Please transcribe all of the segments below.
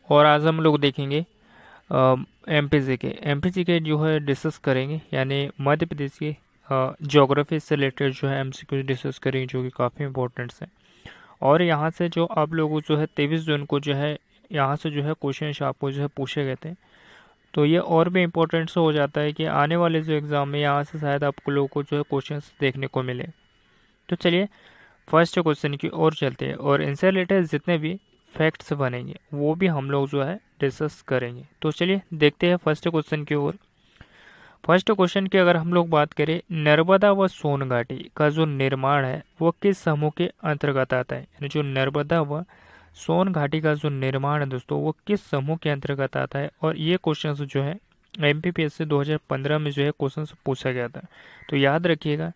और आज हम लोग देखेंगे एमपीसी के जो है डिस्कस करेंगे, यानी मध्य प्रदेश के ज्योग्राफी से रिलेटेड जो है एमसीक्यू डिस्कस करेंगे, जो कि काफ़ी इंपॉर्टेंट्स हैं। और यहाँ से जो आप लोगों जो है 23 जून को जो है यहाँ से जो है क्वेश्चन आपको जो है पूछे गए थे। तो ये और भी इम्पोर्टेंट हो जाता है कि आने वाले जो एग्ज़ाम में यहाँ से शायद आपको लोगों को जो है क्वेश्चन देखने को मिले। तो चलिए फर्स्ट क्वेश्चन की ओर चलते हैं, और इनसे रिलेटेड जितने भी फैक्ट्स बनेंगे वो भी हम लोग जो है डिस्कस करेंगे। तो चलिए देखते हैं फर्स्ट क्वेश्चन की ओर। फर्स्ट क्वेश्चन की अगर हम लोग बात करें, नर्मदा व सोन घाटी का जो निर्माण है वो किस समूह के अंतर्गत आता है? यानी जो नर्मदा व सोन घाटी का जो निर्माण है दोस्तों, वो किस समूह के अंतर्गत आता है? और ये क्वेश्चन जो है एमपीपीएससी 2015 में जो है क्वेश्चन पूछा गया था। तो याद रखिएगा,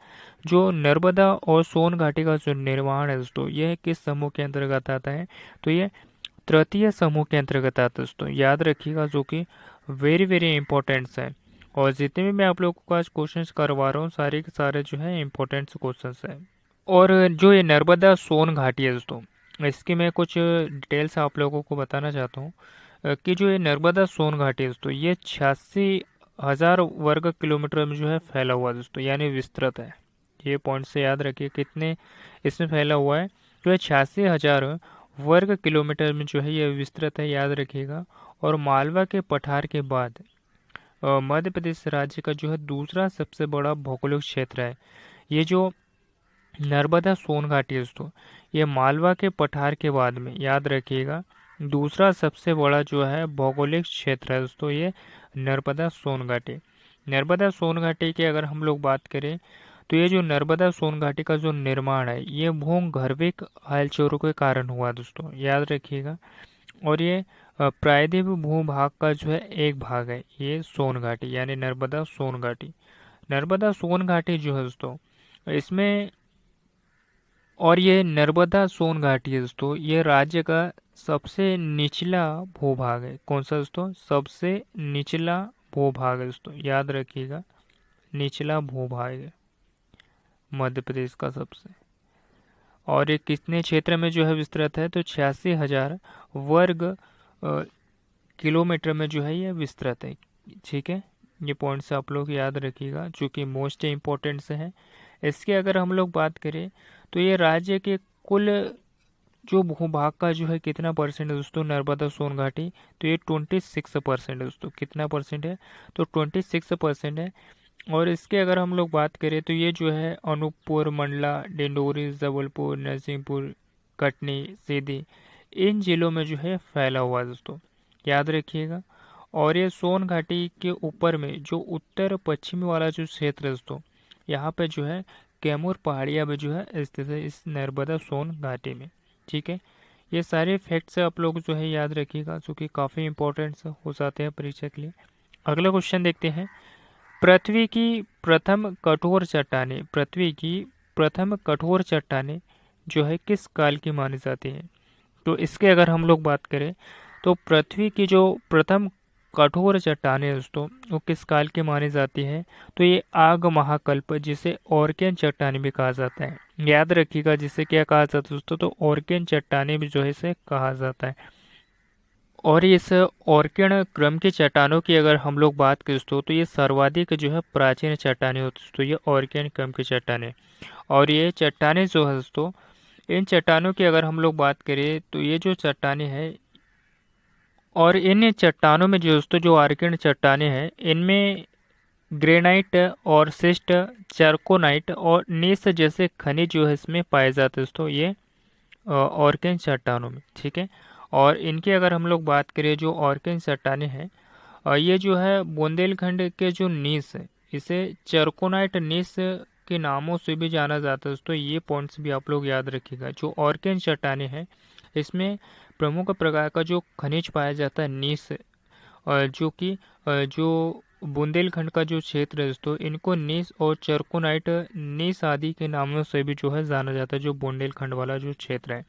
जो नर्मदा और सोन घाटी का जो निर्माण है दोस्तों, यह किस समूह के अंतर्गत आता है? तो ये तृतीय समूह के अंतर्गत आता है दोस्तों, याद रखिएगा, जो कि वेरी वेरी इंपॉर्टेंट्स है। और जितने भी मैं आप लोगों को आज क्वेश्चंस करवा रहा हूँ, सारे के सारे जो है इंपॉर्टेंट क्वेश्चंस हैं। और जो ये नर्मदा सोन घाटी है दोस्तों, इसकी मैं कुछ डिटेल्स आप लोगों को बताना चाहता हूँ कि जो ये नर्मदा सोन घाटी है दोस्तों, ये 86,000 वर्ग किलोमीटर में जो है फैला हुआ है दोस्तों, यानी विस्तृत है। ये पॉइंट से याद रखिए कितने इसमें फैला हुआ है। जो है 86,000 वर्ग किलोमीटर में जो है ये विस्तृत है, याद रखिएगा। और मालवा के पठार के बाद मध्य प्रदेश राज्य का जो है दूसरा सबसे बड़ा भौगोलिक क्षेत्र है। ये जो नर्मदा सोन घाटी है दोस्तों, ये मालवा के पठार के बाद में, याद रखिएगा, दूसरा सबसे बड़ा जो है भौगोलिक क्षेत्र है दोस्तों, ये नर्मदा सोन घाटी। नर्मदा सोन घाटी की अगर हम लोग बात करें, तो ये जो नर्मदा सोन घाटी का जो निर्माण है, ये भूगर्भिक हलचलों के कारण हुआ दोस्तों, याद रखिएगा। और ये प्रायद्वीप भूभाग का जो है एक भाग है ये सोन घाटी, यानी नर्मदा सोन घाटी। नर्मदा सोन घाटी जो है दोस्तों, इसमें, और ये नर्मदा सोन घाटी है दोस्तों, ये राज्य का सबसे निचला भूभाग है। कौन सा दोस्तों? सबसे निचला भूभाग है दोस्तों, याद रखिएगा, निचला भूभाग है मध्य प्रदेश का सबसे। और ये कितने क्षेत्र में जो है विस्तृत है? तो 86,000 वर्ग किलोमीटर में जो है ये विस्तृत है। ठीक है, ये पॉइंट्स आप लोग याद रखिएगा, जो कि मोस्ट इम्पोर्टेंट से हैं। इसके अगर हम लोग बात करें, तो ये राज्य के कुल जो भूभाग का जो है कितना परसेंट है दोस्तों, नर्मदा सोन घाटी? तो ये 26% है दोस्तों। कितना परसेंट है? तो 26% है। और इसके अगर हम लोग बात करें, तो ये जो है अनूपपुर, मंडला, डिंडोरी, जबलपुर, नरसिंहपुर, कटनी, सीधी, इन जिलों में जो है फैला हुआ है दोस्तों, याद रखिएगा। और ये सोन घाटी के ऊपर में जो उत्तर पश्चिमी वाला जो क्षेत्र है दोस्तों, यहाँ पे जो है कैमूर पहाड़िया में जो है स्थित है, इस नर्मदा सोन घाटी में। ठीक है, ये सारे फैक्ट्स आप लोग जो है याद रखिएगा, जो कि काफ़ी इंपॉर्टेंट हो जाते हैं परीक्षा के लिए। अगला क्वेश्चन देखते हैं। पृथ्वी की प्रथम कठोर चट्टानें, पृथ्वी की प्रथम कठोर चट्टानें जो है किस काल की मानी जाती है? तो इसके अगर हम लोग बात करें, तो पृथ्वी की जो प्रथम कठोर चट्टानें दोस्तों, वो किस काल की मानी जाती है? तो ये आग महाकल्प, जिसे ऑर्कियन चट्टानें भी कहा जाता है, याद रखिएगा। जिसे क्या कहा जाता है दोस्तों? तो ऑर्कियन चट्टानें भी जो है इसे कहा जाता है। और इस ऑर्कियन क्रम की चट्टानों की अगर हम लोग बात करें दोस्तों, तो ये सर्वाधिक जो है प्राचीन चट्टानें होती है, तो ये ऑर्कियन क्रम की चट्टानें। और ये चट्टानें जो है दोस्तों, इन चट्टानों की अगर हम लोग बात करें, तो ये जो चट्टानें हैं, और इन चट्टानों में जो दोस्तों जो आर्कियन चट्टानें हैं, इनमें ग्रेनाइट और सिस्ट, चरकोनाइट और नीस जैसे खनिज जो है इसमें पाए जाते हैं दोस्तों, ये ऑर्कियन चट्टानों में। ठीक है, और इनकी अगर हम लोग बात करें, जो ऑर्कियन चट्टानें हैं, ये जो है बुंदेलखंड के जो नीस है, इसे चरकोनाइट नीस के नामों से भी जाना जाता है दोस्तों। ये पॉइंट्स भी आप लोग याद रखिएगा। जो ऑर्कियन चट्टानें हैं, इसमें प्रमुख प्रकार का जो खनिज पाया जाता है नीस, जो कि जो बुंदेलखंड का जो क्षेत्र है दोस्तों, इनको नीस और चरकोनाइट नीस आदि के नामों से भी जो है जाना जाता है, जो बुंदेलखंड वाला जो क्षेत्र है।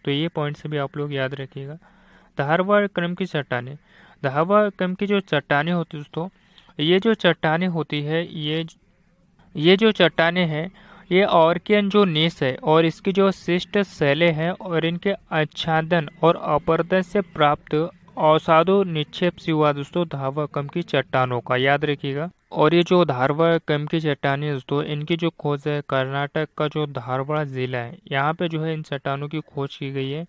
तो ये पॉइंट्स भी आप लोग याद रखिएगा। धारवाड़ क्रम की चट्टानें, धारवाड़ क्रम की जो चट्टानें होती है दोस्तों, ये जो चट्टानें होती है, ये जो चट्टानें हैं, ये ऑर्कियन जो नीस है और इसकी जो शिष्ट शैलें हैं, और इनके आच्छादन और अपरदन से प्राप्त अवसादों निक्षेप से हुआ दोस्तों धावकम की चट्टानों का, याद रखिएगा। और ये जो धारवाकम की चट्टानें हैं दोस्तों, इनकी जो खोज है कर्नाटक का जो धारवाड़ जिला है, यहाँ पे जो है इन चट्टानों की खोज की गई है।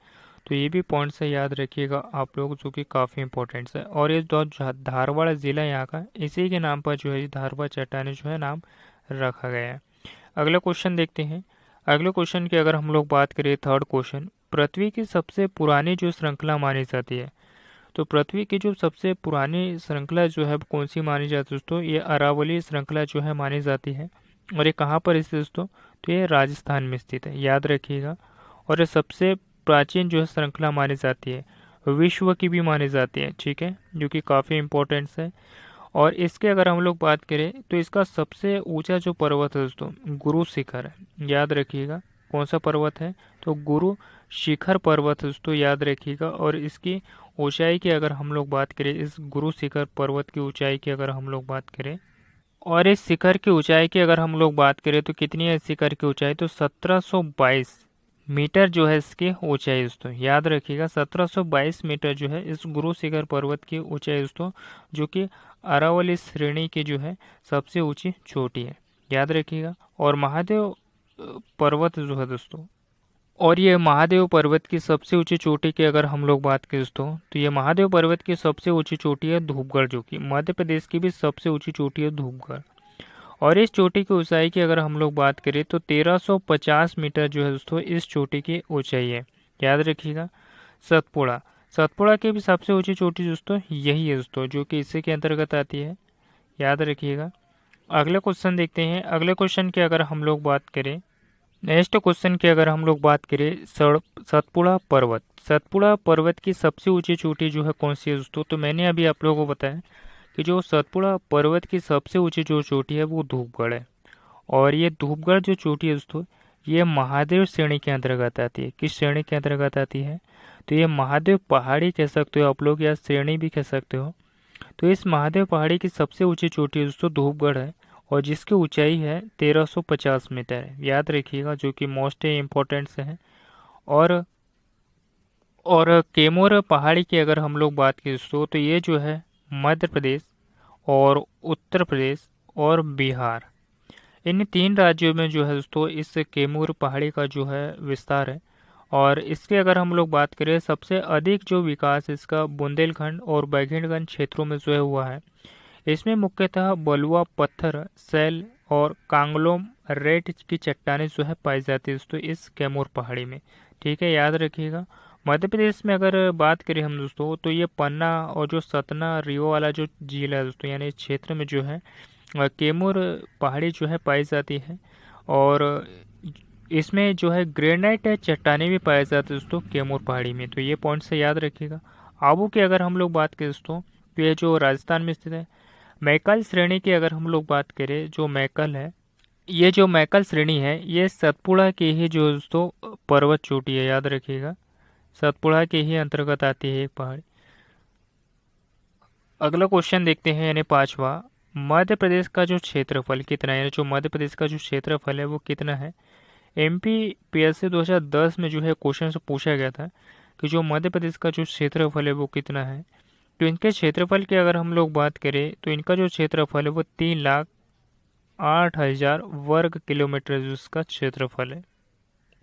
तो ये भी पॉइंट से याद रखिएगा आप लोग, जो कि काफ़ी इंपॉर्टेंट है। और ये जो धारवाड़ जिला यहाँ का, इसी के नाम पर जो है धारवाड़ चट्टानें जो है नाम रखा गया है। अगला क्वेश्चन देखते हैं। अगले क्वेश्चन की अगर हम लोग बात करें, थर्ड क्वेश्चन, पृथ्वी की सबसे पुरानी जो श्रृंखला मानी जाती है, तो पृथ्वी की जो सबसे पुरानी श्रृंखला जो है कौन सी मानी जाती है दोस्तों, ये अरावली श्रृंखला जो है मानी जाती है। और ये कहाँ पर स्थित है दोस्तों, तो ये राजस्थान में स्थित है, याद रखिएगा। और ये सबसे प्राचीन जो है श्रृंखला मानी जाती है, विश्व की भी मानी जाती है, ठीक है, जो कि काफ़ी इंपॉर्टेंट है। और इसके अगर हम लोग बात करें तो इसका सबसे ऊंचा जो पर्वत है दोस्तों, गुरु शिखर है, याद रखिएगा। कौन सा पर्वत है, तो गुरु शिखर पर्वत है दोस्तों, याद रखिएगा। और इसकी ऊंचाई की अगर हम लोग बात करें, इस गुरु शिखर पर्वत की ऊंचाई की अगर हम लोग बात करें, और इस शिखर की ऊंचाई की अगर हम लोग बात करें तो कितनी है इस शिखर की ऊंचाई, तो 1722 मीटर जो है इसकी ऊंचाई दोस्तों, याद रखिएगा। 1722 मीटर जो है इस गुरु शिखर पर्वत की ऊंचाई दोस्तों, जो कि अरावली श्रेणी की जो है सबसे ऊंची चोटी है, याद रखिएगा। और महादेव पर्वत जो है दोस्तों, और ये महादेव पर्वत की सबसे ऊंची चोटी की अगर हम लोग बात करें दोस्तों, तो ये महादेव पर्वत की सबसे ऊंची चोटी है धूपगढ़, जो कि मध्य प्रदेश की भी सबसे ऊंची चोटी है धूपगढ़। और इस चोटी की ऊंचाई की अगर हम लोग बात करें तो 1350 मीटर जो है दोस्तों इस चोटी की ऊंचाई है, याद रखिएगा। सतपुड़ा, सतपुड़ा की भी सबसे ऊंची चोटी दोस्तों यही है दोस्तों, जो कि इसी के अंतर्गत आती है, याद रखिएगा। अगले क्वेश्चन देखते हैं। अगले क्वेश्चन की अगर हम लोग बात करें, नेक्स्ट क्वेश्चन की अगर हम लोग बात करें, सतपुड़ा पर्वत, सतपुड़ा पर्वत की सबसे ऊंची चोटी जो है कौन सी है दोस्तों, तो मैंने अभी आप लोगों को बताया कि जो सतपुड़ा पर्वत की सबसे ऊंची जो चोटी है वो धूपगढ़ है। और ये धूपगढ़ जो चोटी है दोस्तों, ये महादेव श्रेणी के अंतर्गत आती है। किस श्रेणी के अंतर्गत आती है, तो ये महादेव पहाड़ी कह सकते हो आप लोग, या श्रेणी भी कह सकते हो। तो इस महादेव पहाड़ी की सबसे ऊंची चोटी दोस्तों धूपगढ़ है, और जिसकी ऊंचाई है 1350 मीटर है, याद रखिएगा, जो कि मोस्ट इम्पोर्टेंट है। और कैमूर पहाड़ी की अगर हम लोग बात करें दोस्तों, तो ये जो है मध्य प्रदेश और उत्तर प्रदेश और बिहार, इन तीन राज्यों में जो है दोस्तों इस कैमूर पहाड़ी का जो है विस्तार है। और इसकी अगर हम लोग बात करें, सबसे अधिक जो विकास इसका बुंदेलखंड और बैगिणगंज क्षेत्रों में जो है हुआ है। इसमें मुख्यतः बलुआ पत्थर, सैल और कांगलोम रेत की चट्टानें जो है पाई जाती है दोस्तों इस कैमूर पहाड़ी में, ठीक है, याद रखिएगा। मध्य प्रदेश में अगर बात करें हम दोस्तों, तो ये पन्ना और जो सतना रियो वाला जो झील है दोस्तों, यानी इस क्षेत्र में जो है कैमूर पहाड़ी जो है पाई जाती है। और इसमें जो है ग्रेनाइट चट्टानें भी पाई जाती है दोस्तों कैमूर पहाड़ी में, तो ये पॉइंट से याद रखिएगा। आबू की अगर हम लोग बात करें दोस्तों, तो ये जो राजस्थान में स्थित है। मैकल श्रेणी की अगर हम लोग बात करें, जो मैकल है, ये जो मैकल श्रेणी है ये सतपुड़ा के ही जो दोस्तों पर्वत चोटी है, याद रखिएगा, सतपुड़ा के ही अंतर्गत आती है एक पहाड़ी। अगला क्वेश्चन देखते हैं, यानी पांचवा, मध्य प्रदेश का जो क्षेत्रफल कितना है, यानी जो मध्य प्रदेश का जो क्षेत्रफल है वो कितना है। MPPSC 2010 में जो है क्वेश्चन से पूछा गया था कि जो मध्य प्रदेश का जो क्षेत्रफल है वो कितना है। तो इनके क्षेत्रफल की अगर हम लोग बात करें, तो इनका जो क्षेत्रफल है वो 3,08,000 वर्ग किलोमीटर जो इसका क्षेत्रफल है।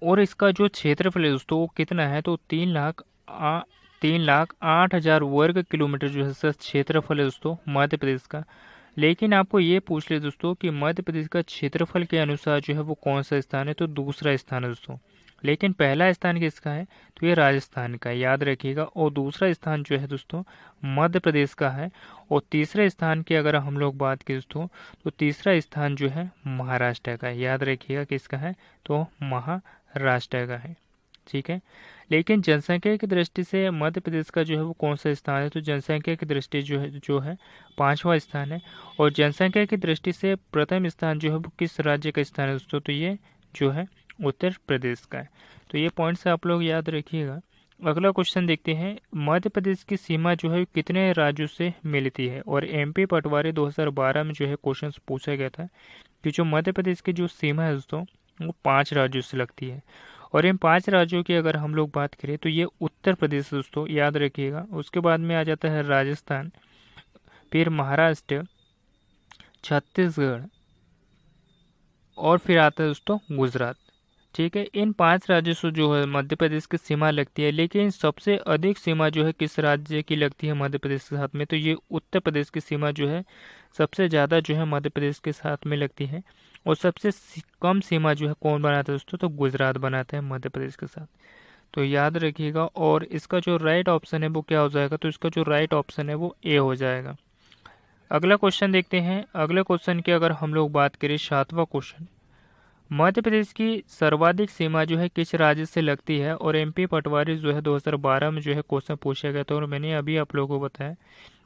और इसका जो क्षेत्रफल है दोस्तों वो कितना है, तो 3,08,000 वर्ग किलोमीटर जो है इसका क्षेत्रफल है दोस्तों मध्य प्रदेश का। लेकिन आपको ये पूछ ले दोस्तों कि मध्य प्रदेश का क्षेत्रफल के अनुसार जो है वो कौन सा स्थान है, तो दूसरा स्थान है दोस्तों। लेकिन पहला स्थान किसका है, तो ये राजस्थान का है, याद रखिएगा। और दूसरा स्थान जो है दोस्तों मध्य प्रदेश का है। और तीसरे स्थान की अगर हम लोग बात करें दोस्तों, तो तीसरा स्थान जो है महाराष्ट्र का है, याद रखिएगा किसका है, तो महाराष्ट्र का है, ठीक है। लेकिन जनसंख्या की दृष्टि से मध्य प्रदेश का जो है वो कौन सा स्थान है, तो जनसंख्या की दृष्टि जो है पांचवा स्थान है। और जनसंख्या की दृष्टि से प्रथम स्थान जो है वो किस राज्य का स्थान है दोस्तों, तो ये जो है उत्तर प्रदेश का है। तो ये पॉइंट्स आप लोग याद रखिएगा। अगला क्वेश्चन देखते हैं, मध्य प्रदेश की सीमा जो है कितने राज्यों से मिलती है। और MP पटवारी 2012 में जो है क्वेश्चन पूछा गया था कि जो मध्य प्रदेश की जो सीमा है दोस्तों वो 5 राज्यों से लगती है। और इन 5 राज्यों की अगर हम लोग बात करें तो ये उत्तर प्रदेश दोस्तों, याद रखिएगा। उसके बाद में आ जाता है राजस्थान, फिर महाराष्ट्र, छत्तीसगढ़ और फिर आता है दोस्तों गुजरात। ठीक है, इन 5 राज्यों से जो है मध्य प्रदेश की सीमा लगती है, लेकिन सबसे अधिक सीमा जो है किस राज्य की लगती है मध्य प्रदेश के साथ में, तो ये उत्तर प्रदेश की सीमा जो है सबसे ज़्यादा जो है मध्य प्रदेश के साथ में लगती है। और सबसे कम सीमा जो है कौन बनाता है दोस्तों, तो गुजरात बनाता है मध्य प्रदेश के साथ। तो याद रखिएगा। और इसका जो राइट ऑप्शन है वो क्या हो जाएगा, तो इसका जो राइट ऑप्शन है वो ए हो जाएगा। अगला क्वेश्चन देखते हैं। अगले क्वेश्चन की अगर हम लोग बात करें, 7वां क्वेश्चन, मध्य प्रदेश की सर्वाधिक सीमा जो है किस राज्य से लगती है। और एमपी पटवारी जो है 2012 में जो है क्वेश्चन पूछा गया था, और मैंने अभी आप लोगों को बताया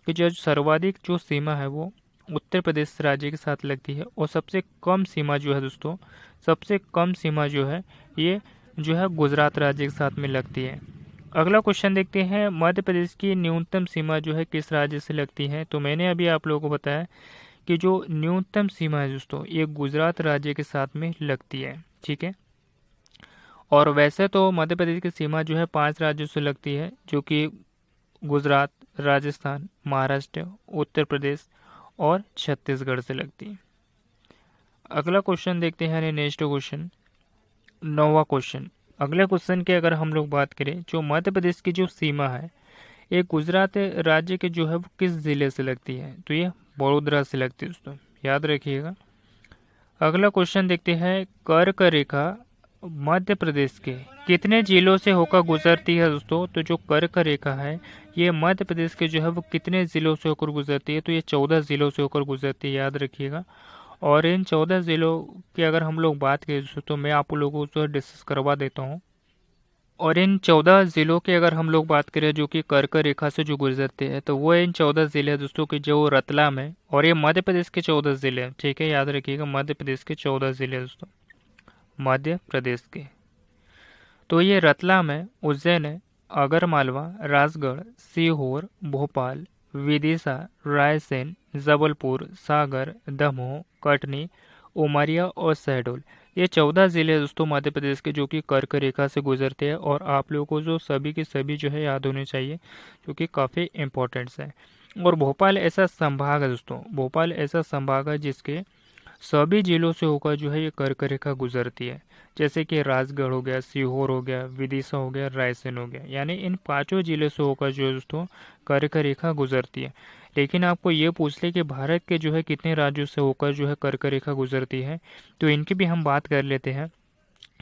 कि जो सर्वाधिक जो सीमा है वो उत्तर प्रदेश राज्य के साथ लगती है। और सबसे कम सीमा जो है दोस्तों, सबसे कम सीमा जो है ये जो है गुजरात राज्य के साथ में लगती है। अगला क्वेश्चन देखते हैं। मध्य प्रदेश की न्यूनतम सीमा जो है किस राज्य से लगती है, तो मैंने अभी आप लोगों को बताया कि जो न्यूनतम सीमा है दोस्तों ये गुजरात राज्य के साथ में लगती है। ठीक है, और वैसे तो मध्य प्रदेश की सीमा जो है 5 राज्यों से लगती है, जो कि गुजरात, राजस्थान, महाराष्ट्र, उत्तर प्रदेश और छत्तीसगढ़ से लगती है। अगला क्वेश्चन देखते हैं, नेक्स्ट क्वेश्चन, 9वां क्वेश्चन। अगले क्वेश्चन की अगर हम लोग बात करें, जो मध्य प्रदेश की जो सीमा है ये गुजरात राज्य के जो है वो किस जिले से लगती है, तो ये बड़ोदरा से लगती है दोस्तों, याद रखिएगा। अगला क्वेश्चन देखते हैं। कर्क रेखा मध्य प्रदेश के कितने जिलों से होकर गुजरती है दोस्तों, तो जो कर्क रेखा है ये मध्य प्रदेश के जो है वो कितने जिलों से होकर गुजरती है, तो ये 14 जिलों से होकर गुजरती है, याद रखिएगा। और इन 14 जिलों की अगर हम लोग बात करें दोस्तों, तो मैं आप लोगों को डिस्कस करवा देता हूँ। और इन 14 ज़िलों की अगर हम लोग बात करें जो कि कर्क रेखा से जो गुजरते हैं, तो वो इन 14 ज़िले दोस्तों के जो रतलाम है, और ये मध्य प्रदेश के 14 ज़िले हैं। ठीक है, याद रखिएगा, मध्य प्रदेश के 14 ज़िले दोस्तों, मध्य प्रदेश के। तो ये रतलाम है, उज्जैन है, आगरमालवा, राजगढ़, सीहोर, भोपाल, विदिशा, रायसेन, जबलपुर, सागर, दमोह, कटनी, उमरिया और शहडोल। ये 14 ज़िले दोस्तों मध्य प्रदेश के जो कि कर्क रेखा से गुजरते हैं। और आप लोगों को जो सभी के सभी जो है याद होने चाहिए, जो कि काफ़ी इम्पोर्टेंट्स है। और भोपाल ऐसा संभाग है दोस्तों, भोपाल ऐसा संभाग है जिसके सभी जिलों से होकर जो है ये कर्क रेखा गुजरती है। जैसे कि राजगढ़ हो गया, सीहोर हो गया, विदिशा हो गया, रायसेन हो गया, यानी इन 5 जिले से होकर जो है दोस्तों कर्क रेखा गुजरती है। लेकिन आपको ये पूछ ले कि भारत के जो है कितने राज्यों से होकर जो है कर्क रेखा गुजरती है, तो इनकी भी हम बात कर लेते हैं।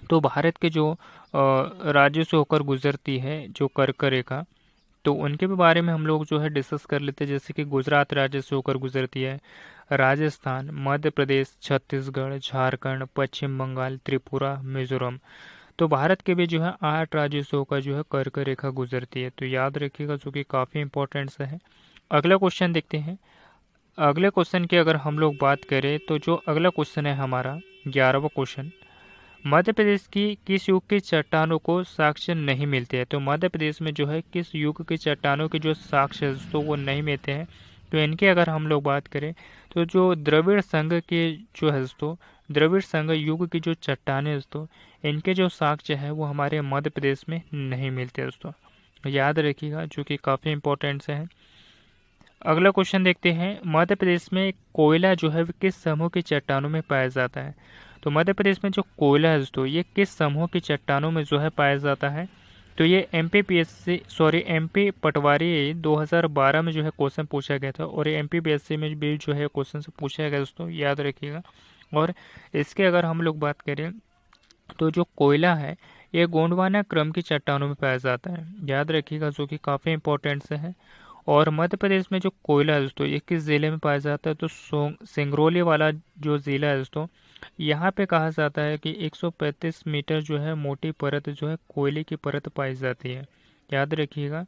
तो भारत के जो राज्यों से होकर गुजरती है जो कर्क रेखा, तो उनके भी बारे में हम लोग जो है डिस्कस कर लेते हैं। जैसे कि गुजरात राज्य से होकर गुजरती है, राजस्थान, मध्य प्रदेश, छत्तीसगढ़, झारखंड, पश्चिम बंगाल, त्रिपुरा, मिजोरम। तो भारत के भी जो है 8 राज्यों से होकर जो है कर्क रेखा गुजरती है। तो याद रखिएगा, जो कि काफ़ी इंपॉर्टेंट है। अगला क्वेश्चन देखते हैं। अगले क्वेश्चन की अगर हम लोग बात करें, तो जो अगला क्वेश्चन है हमारा 11वां क्वेश्चन, मध्य प्रदेश की किस युग की चट्टानों को साक्ष्य नहीं मिलते हैं। तो मध्य प्रदेश में जो है किस युग की चट्टानों के जो साक्ष्य है दोस्तों वो नहीं मिलते हैं। तो इनकी अगर हम लोग बात करें, तो जो द्रविड़ संघ के जो है दोस्तों, द्रविड़ संघ युग की जो चट्टानें दोस्तों, इनके जो साक्ष्य है वो हमारे मध्य प्रदेश में नहीं मिलते दोस्तों, याद रखिएगा, जो कि काफ़ी इंपॉर्टेंट है। अगला क्वेश्चन देखते हैं। मध्य प्रदेश में कोयला जो है किस समूह की चट्टानों में पाया जाता है। तो मध्य प्रदेश में जो कोयला है दोस्तों ये किस समूह की चट्टानों में जो है पाया जाता है। तो ये एमपी पटवारी 2012 में जो है क्वेश्चन पूछा गया था, और ये एमपीपीएससी में भी जो है क्वेश्चन से पूछा गया दोस्तों, याद रखिएगा। और इसके अगर हम लोग बात करें, तो जो कोयला है ये गोंडवाना क्रम की चट्टानों में पाया जाता है, याद रखिएगा, जो कि काफ़ी इंपॉर्टेंट से है। और मध्य प्रदेश में जो कोयला है दोस्तों ये किस ज़िले में पाया जाता है, तो सिंगरौली वाला जो ज़िला है दोस्तों, यहाँ पे कहा जाता है कि 135 मीटर जो है मोटी परत जो है कोयले की परत पाई जाती है, याद रखिएगा।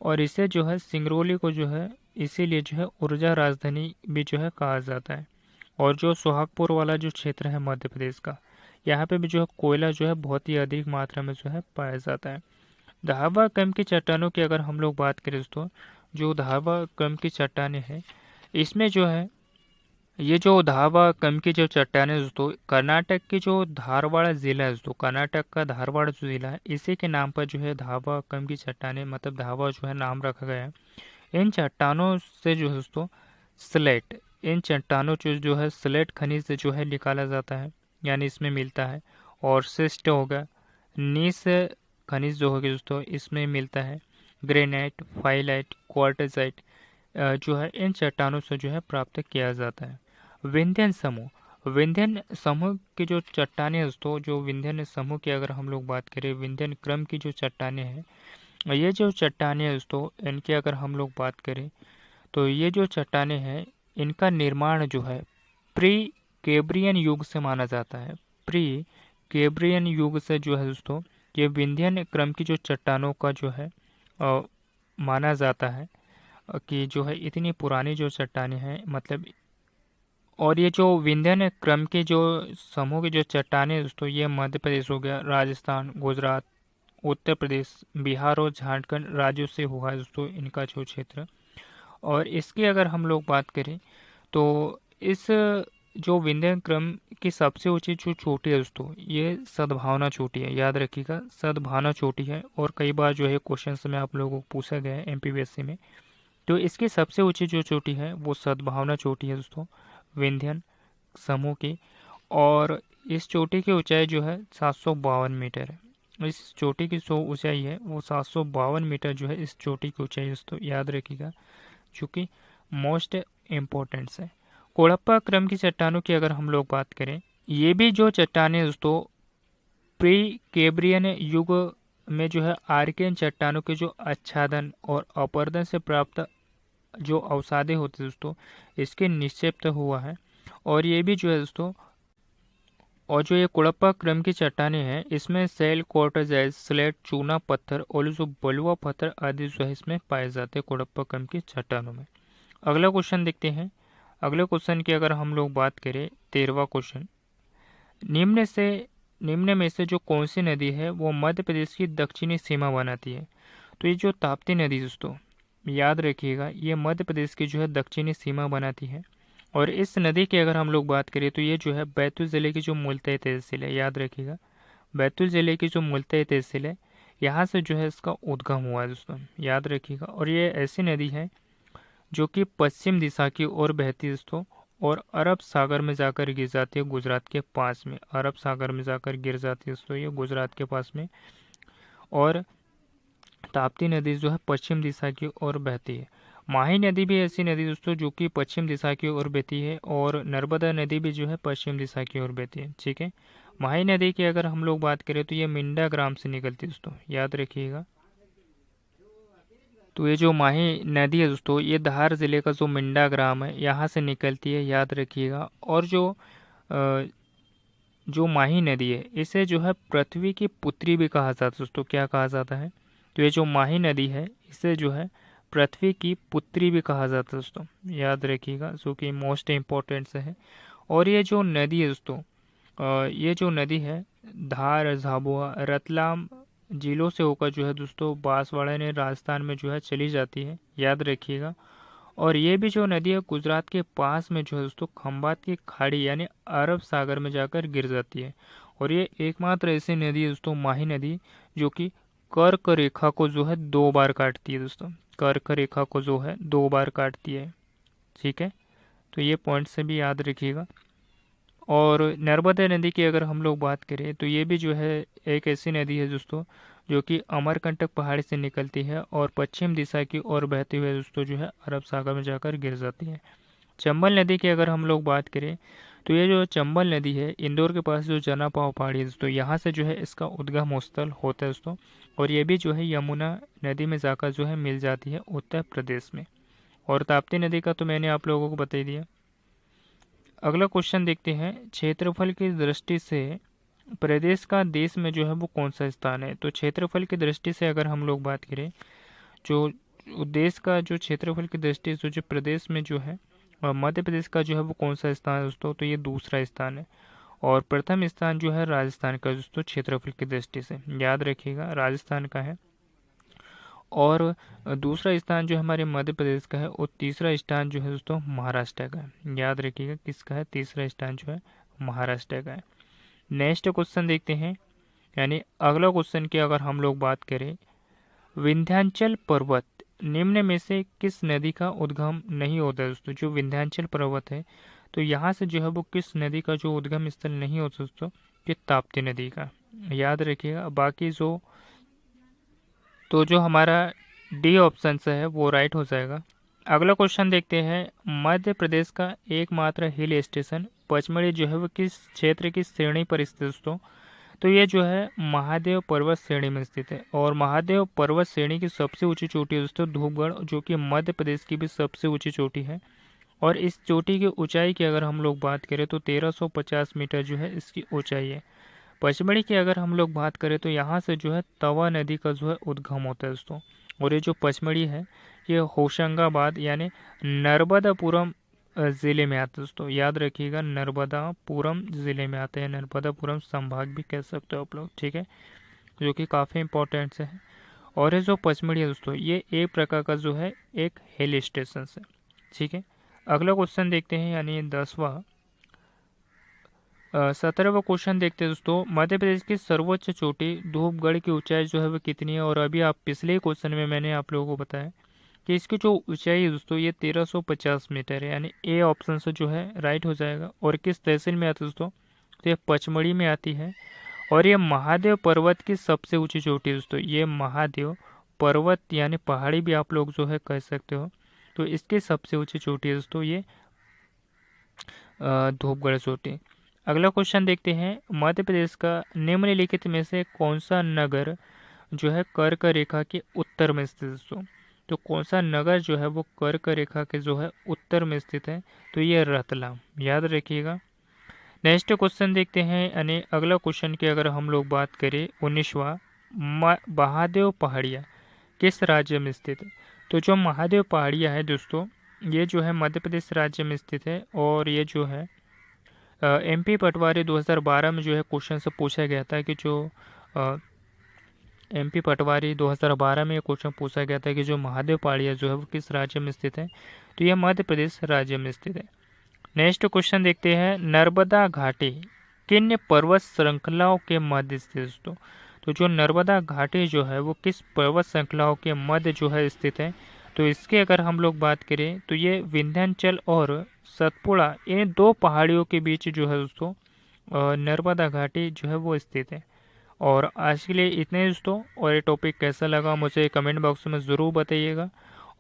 और इसे जो है सिंगरौली को जो है इसीलिए जो है ऊर्जा राजधानी भी जो है कहा जाता है। और जो सोहागपुर वाला जो क्षेत्र है मध्य प्रदेश का, यहाँ पे भी जो है कोयला जो है बहुत ही अधिक मात्रा में जो है पाया जाता है। धावा क्रम की चट्टानों की अगर हम लोग बात करें दोस्तों, जो धावा क्रम की चट्टानें हैं इसमें जो है ये जो धावा कम की जो चट्टानें दोस्तों, कर्नाटक की जो धारवाड़ जिला है दोस्तों, कर्नाटक का धारवाड़ जो जिला है, इसी के नाम पर जो है धावा कम की चट्टानें, मतलब धावा जो है नाम रखा गया है। इन चट्टानों से जो है दोस्तों स्लेट, इन चट्टानों जो है स्लेट खनिज से जो है निकाला जाता है, यानी इसमें मिलता है। और शिस्ट होगा, नीस खनिज जो होगा दोस्तों इसमें मिलता है। ग्रेनाइट, फाइलाइट, क्वार्टजाइट जो है इन चट्टानों से जो है प्राप्त किया जाता है। विंध्यन समूह, विंध्यन समूह की जो चट्टानें हैं दोस्तों, जो विंध्यन समूह की अगर हम लोग बात करें, विंध्यन क्रम की जो चट्टानें हैं, ये जो चट्टानें हैं दोस्तों, इनकी अगर हम लोग बात करें तो ये जो चट्टानें हैं, इनका निर्माण जो है प्री कैब्रियन युग से माना जाता है। प्री कैब्रियन युग से जो है दोस्तों ये विंध्यन क्रम की जो चट्टानों का जो है माना जाता है कि जो है इतनी पुरानी जो चट्टानें हैं, मतलब। और ये जो विंध्यन क्रम के जो समूह की जो चट्टानें दोस्तों, ये मध्य प्रदेश हो गया, राजस्थान, गुजरात, उत्तर प्रदेश, बिहार और झारखंड राज्यों से हुआ है दोस्तों इनका जो क्षेत्र। और इसकी अगर हम लोग बात करें तो इस जो विंध्यन क्रम की सबसे ऊंची जो चोटी है दोस्तों, ये सद्भावना चोटी है, याद रखिएगा सद्भावना चोटी है। और कई बार जो है क्वेश्चन में आप लोगों को पूछा गया है एमपीवीएससी में। तो इसकी सबसे ऊंची जो चोटी है वो सद्भावना चोटी है दोस्तों, विंध्यन समूह की। और इस चोटी की ऊंचाई जो है 752 मीटर है। इस चोटी की जो ऊंचाई है वो 752 मीटर जो है इस चोटी की ऊंचाई दोस्तों, याद रखिएगा, चूँकि मोस्ट इम्पोर्टेंट है। कोड़प्पा क्रम की चट्टानों की अगर हम लोग बात करें, ये भी जो चट्टानें दोस्तों प्री कैब्रियन युग में जो है आर्कियन चट्टानों के जो आच्छादन और अपरदन से प्राप्त जो अवसादे होते हैं दोस्तों, इसके निक्षेप हुआ है। और ये भी जो है दोस्तों, और जो ये कुड़प्पा क्रम की चट्टानें हैं, इसमें सेल, क्वार्टजाइट, स्लेट, चूना पत्थर और जो बलुआ पत्थर आदि जो है इसमें पाए जाते हैं कुड़प्पा क्रम की चट्टानों में। अगला क्वेश्चन देखते हैं। अगले क्वेश्चन की अगर हम लोग बात करें, 13वां क्वेश्चन, निम्न में से जो कौन सी नदी है वो मध्य प्रदेश की दक्षिणी सीमा बनाती है? तो ये जो ताप्ती नदी दोस्तों, याद रखिएगा, ये मध्य प्रदेश की जो है दक्षिणी सीमा बनाती है। और इस नदी की अगर हम लोग बात करें तो ये जो है बैतूल ज़िले की जो मुल्ताई तहसील है, याद रखिएगा, बैतूल ज़िले की जो मुल्ताई तहसील है, यहाँ से जो है इसका उद्गम हुआ है दोस्तों, याद रखिएगा। और ये ऐसी नदी है जो कि पश्चिम दिशा की ओर बहती है दोस्तों, और अरब सागर में जाकर गिर जाती है गुजरात के पास में। अरब सागर में जाकर गिर जाती है दोस्तों ये गुजरात के पास में। और ताप्ती नदी जो है पश्चिम दिशा की ओर बहती है। माही नदी भी ऐसी नदी दोस्तों जो कि पश्चिम दिशा की ओर बहती है। और नर्मदा नदी भी जो है पश्चिम दिशा की ओर बहती है, ठीक है। माही नदी की अगर हम लोग बात करें तो ये मिंडा ग्राम से निकलती है दोस्तों, याद रखिएगा। तो ये जो माही नदी है दोस्तों, ये धार जिले का जो मिंडा ग्राम है यहाँ से निकलती है, याद रखिएगा। और अ, जो माही नदी है इसे जो है पृथ्वी की पुत्री भी कहा जाता है दोस्तों, क्या कहा जाता है? तो ये जो माही नदी है इसे जो है पृथ्वी की पुत्री भी कहा जाता है दोस्तों, याद रखिएगा, जो कि मोस्ट इम्पोर्टेंट से है। और ये जो नदी है दोस्तों, ये जो नदी है धार, झाबुआ, रतलाम जिलों से होकर जो है दोस्तों बांसवाड़ा ने राजस्थान में जो है चली जाती है, याद रखिएगा। और ये भी जो नदी है गुजरात के पास में जो है दोस्तों खंबात की खाड़ी यानी अरब सागर में जाकर गिर जाती है। और ये एकमात्र ऐसी नदी है दोस्तों, माही नदी, जो कि कर्क रेखा को जो है 2 बार काटती है दोस्तों, कर्क रेखा को जो है 2 बार काटती है, ठीक है। तो ये पॉइंट से भी याद रखिएगा। और नर्मदा नदी की अगर हम लोग बात करें तो ये भी जो है एक ऐसी नदी है दोस्तों जो कि अमरकंटक पहाड़ी से निकलती है और पश्चिम दिशा की ओर बहते हुए दोस्तों जो है अरब सागर में जाकर गिर जाती है। चंबल नदी की अगर हम लोग बात करें तो ये जो चंबल नदी है इंदौर के पास जो जनापाव पहाड़ी है दोस्तों, यहाँ से जो है इसका उद्गम स्थल होता है दोस्तों। और ये भी जो है यमुना नदी में जाकर जो है मिल जाती है उत्तर प्रदेश में। और ताप्ती नदी का तो मैंने आप लोगों को बता ही दिया। अगला क्वेश्चन देखते हैं, क्षेत्रफल की दृष्टि से प्रदेश का देश में जो है वो कौन सा स्थान है? तो क्षेत्रफल की दृष्टि से अगर हम लोग बात करें, जो देश का जो क्षेत्रफल की दृष्टि से जो प्रदेश में जो है मध्य प्रदेश का जो है वो कौन सा स्थान है दोस्तों? तो ये दूसरा स्थान है। और प्रथम स्थान जो है राजस्थान का दोस्तों क्षेत्रफल की दृष्टि से, याद रखिएगा, राजस्थान का है। और दूसरा स्थान जो हमारे मध्य प्रदेश का है, और तीसरा स्थान जो है दोस्तों महाराष्ट्र का है। याद रखिएगा किसका है, तीसरा स्थान जो है महाराष्ट्र का है। नेक्स्ट क्वेश्चन देखते हैं, यानी अगला क्वेश्चन की अगर हम लोग बात करें, विंध्याचल पर्वत निम्न में से किस नदी का उद्गम नहीं होता है दोस्तों। जो विंध्याचल पर्वत है, तो यहाँ से जो है वो किस नदी का जो उद्गम स्थल नहीं होता दोस्तों, ये ताप्ती नदी का। याद रखिएगा। बाकी जो हमारा डी ऑप्शन है वो राइट हो जाएगा। अगला क्वेश्चन देखते हैं, मध्य प्रदेश का एकमात्र हिल स्टेशन पचमढ़ी जो है वो किस क्षेत्र की श्रेणी पर स्थित दोस्तों। तो ये जो है महादेव पर्वत श्रेणी में स्थित है, और महादेव पर्वत श्रेणी की सबसे ऊंची चोटी है दोस्तों धूपगढ़, जो कि मध्य प्रदेश की भी सबसे ऊंची चोटी है। और इस चोटी की ऊंचाई की अगर हम लोग बात करें तो 1350 मीटर जो है इसकी ऊंचाई है। पचमढ़ी की अगर हम लोग बात करें तो यहाँ से जो है तवा नदी का जो है उद्गम होता है दोस्तों। और ये जो पचमढ़ी है ये होशंगाबाद यानी नर्मदापुरम ज़िले में आता है दोस्तों। याद रखिएगा नर्मदापुरम ज़िले में आता है, नर्मदापुरम संभाग भी कह सकते हो आप लोग, ठीक है, जो कि काफ़ी इंपॉर्टेंट है। और ये जो पचमढ़ी है दोस्तों ये एक प्रकार का जो है एक हिल स्टेशन है, ठीक है। अगला क्वेश्चन देखते हैं, यानी 17वां क्वेश्चन देखते हैं दोस्तों, मध्य प्रदेश की सर्वोच्च चोटी धूपगढ़ की ऊंचाई जो है वो कितनी है। और अभी आप पिछले क्वेश्चन में मैंने आप लोगों को बताया कि इसकी जो ऊंचाई है दोस्तों ये 1350 मीटर है, यानी ए ऑप्शन से जो है राइट हो जाएगा। और किस तहसील में आती है दोस्तों, तो ये पचमढ़ी में आती है। और ये महादेव पर्वत की सबसे ऊंची चोटी है दोस्तों, ये महादेव पर्वत यानी पहाड़ी भी आप लोग जो है कह सकते हो, तो इसकी सबसे ऊंची चोटी है दोस्तों ये धूपगढ़ चोटी। अगला क्वेश्चन देखते हैं, मध्य प्रदेश का निम्नलिखित में से कौन सा नगर जो है कर्क रेखा के उत्तर में स्थित है दोस्तों। तो कौन सा नगर जो है वो कर्क रेखा के जो है उत्तर में स्थित है, तो ये रतलाम। याद रखिएगा। नेक्स्ट क्वेश्चन देखते हैं, यानी अगला क्वेश्चन की अगर हम लोग बात करें 19वां, महादेव पहाड़िया किस राज्य में स्थित है। तो जो महादेव पहाड़िया है दोस्तों ये जो है मध्य प्रदेश राज्य में स्थित है। और ये जो है एमपी पटवारी 2012 में जो है क्वेश्चन से पूछा गया था कि जो एमपी पटवारी 2012 में ये क्वेश्चन पूछा गया था कि जो महादेव पहाड़िया जो है वो किस राज्य में स्थित है, तो यह मध्य प्रदेश राज्य में स्थित है। नेक्स्ट क्वेश्चन देखते हैं, नर्मदा घाटी किन पर्वत श्रृंखलाओं के मध्य स्थित है दोस्तों। तो जो नर्मदा घाटी जो है वो किस पर्वत श्रृंखलाओं के मध्य जो है स्थित है, तो इसके अगर हम लोग बात करें तो ये विंध्याचल और सतपुड़ा इन दो पहाड़ियों के बीच जो है दोस्तों नर्मदा घाटी जो है वो स्थित है। और आज के लिए इतने ही दोस्तों, और ये टॉपिक कैसा लगा मुझे कमेंट बॉक्स में ज़रूर बताइएगा।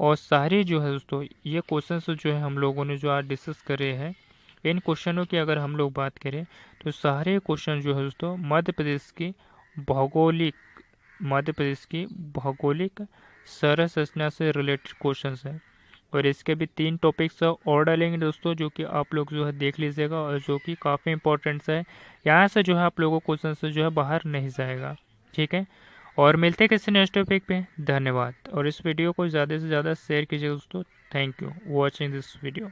और सारी जो है दोस्तों ये क्वेश्चंस जो है हम लोगों ने जो आज डिस्कस करे हैं, इन क्वेश्चनों की अगर हम लोग बात करें तो सारे क्वेश्चन जो है दोस्तों मध्य प्रदेश की भौगोलिक संरचना से रिलेटेड क्वेश्चंस हैं। और इसके भी 3 टॉपिक्स और डालेंगे दोस्तों, जो कि आप लोग जो है देख लीजिएगा, और जो कि काफ़ी इंपॉर्टेंट है। यहाँ से जो है आप लोगों को क्वेश्चन से जो है बाहर नहीं जाएगा, ठीक है। और मिलते हैं किसी नेक्स्ट टॉपिक पे। धन्यवाद। और इस वीडियो को ज़्यादा से ज़्यादा शेयर कीजिए दोस्तों। Thank you watching this video.